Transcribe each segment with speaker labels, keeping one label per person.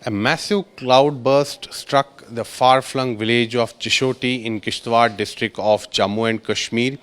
Speaker 1: A massive cloudburst struck the far-flung village of Chishoti in Kishtwar district of Jammu and Kashmir.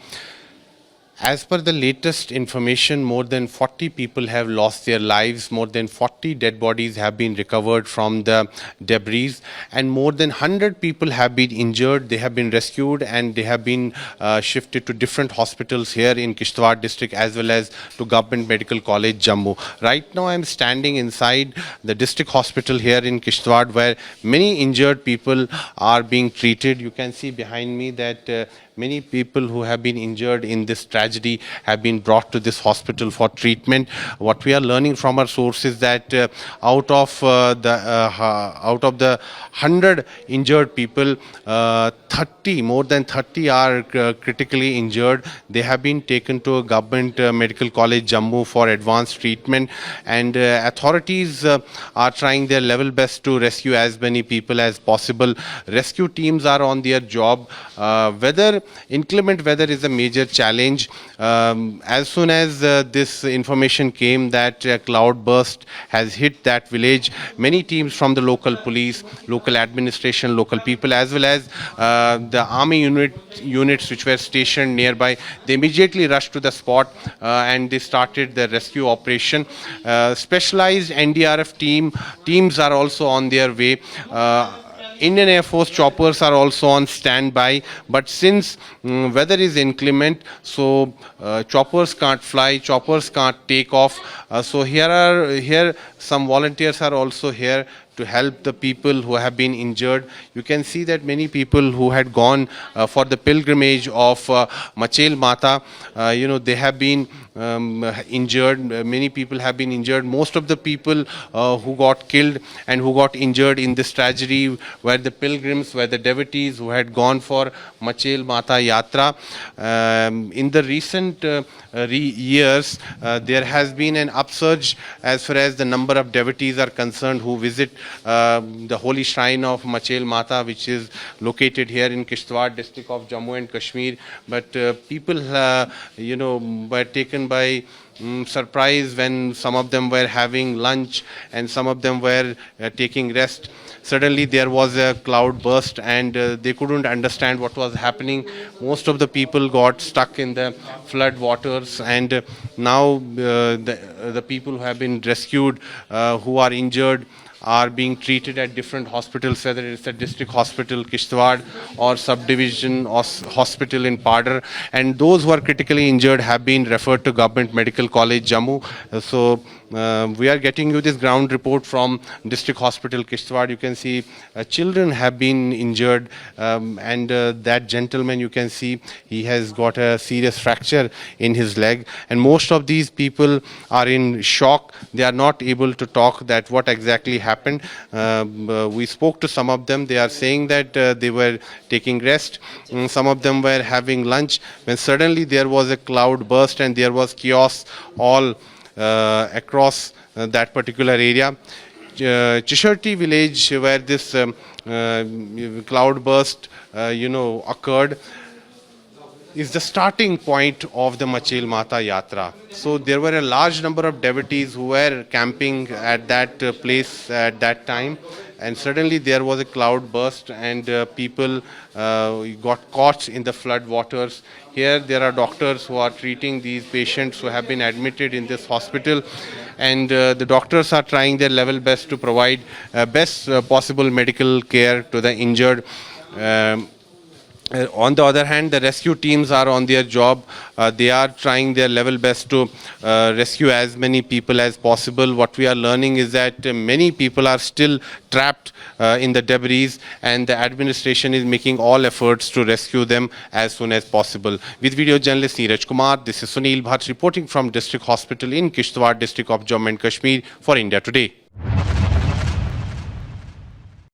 Speaker 1: As per the latest information, more than 40 people have lost their lives, more than 40 dead bodies have been recovered from the debris, and more than 100 people have been injured. They have been rescued and they have been shifted to different hospitals here in Kishtwar district as well as to Government Medical College Jammu. Right now I am standing inside the district hospital here in Kishtwar where many injured people are being treated. You can see behind me that many people who have been injured in this tragedy have been brought to this hospital for treatment. What we are learning from our sources that out of the 100 injured people, more than 30 are critically injured. They have been taken to a Government Medical College Jammu for advanced treatment, and authorities are trying their level best to rescue as many people as possible. Rescue teams are on their job. Inclement weather is a major challenge. As soon as this information came that a cloud burst has hit that village, many teams from the local police, local administration, local people, as well as the army units which were stationed nearby, they immediately rushed to the spot and they started the rescue operation. Specialized NDRF teams are also on their way. Indian Air Force choppers are also on standby, but since weather is inclement, so choppers can't fly, choppers can't take off. So here some volunteers are also here to help the people who have been injured. You can see that many people who had gone for the pilgrimage of Machel Mata, they have been injured. Many people have been injured. Most of the people who got killed and who got injured in this tragedy were the pilgrims, were the devotees who had gone for Machel Mata Yatra. In the recent years, there has been an upsurge as far as the number of devotees are concerned who visit the holy shrine of Machel Mata, which is located here in Kishtwar district of Jammu and Kashmir. But people, were taken by surprise when some of them were having lunch and some of them were taking rest. Suddenly there was a cloud burst and they couldn't understand what was happening. Most of the people got stuck in the flood waters, and now the people who have been rescued, who are injured, are being treated at different hospitals, whether it's a district hospital, Kishtwar, or subdivision hospital in Padar. And those who are critically injured have been referred to Government Medical College Jammu. So we are getting you this ground report from District Hospital Kishtwar. You can see children have been injured, and that gentleman, you can see he has got a serious fracture in his leg, and most of these people are in shock. They are not able to talk that what exactly happened. We spoke to some of them. They are saying that they were taking rest. Some of them were having lunch when suddenly there was a cloud burst and there was chaos all across that particular area. Chishoti village where this cloud burst occurred is the starting point of the Machel Mata Yatra. So there were a large number of devotees who were camping at that place at that time, and suddenly there was a cloud burst and people got caught in the flood waters. Here there are doctors who are treating these patients who have been admitted in this hospital, and the doctors are trying their level best to provide best possible medical care to the injured. On the other hand, the rescue teams are on their job. They are trying their level best to rescue as many people as possible. What we are learning is that many people are still trapped in the debris, and the administration is making all efforts to rescue them as soon as possible. With video journalist Neeraj Kumar, this is Sunil Bhatt reporting from District Hospital in Kishtwar district of Jammu and Kashmir for India Today.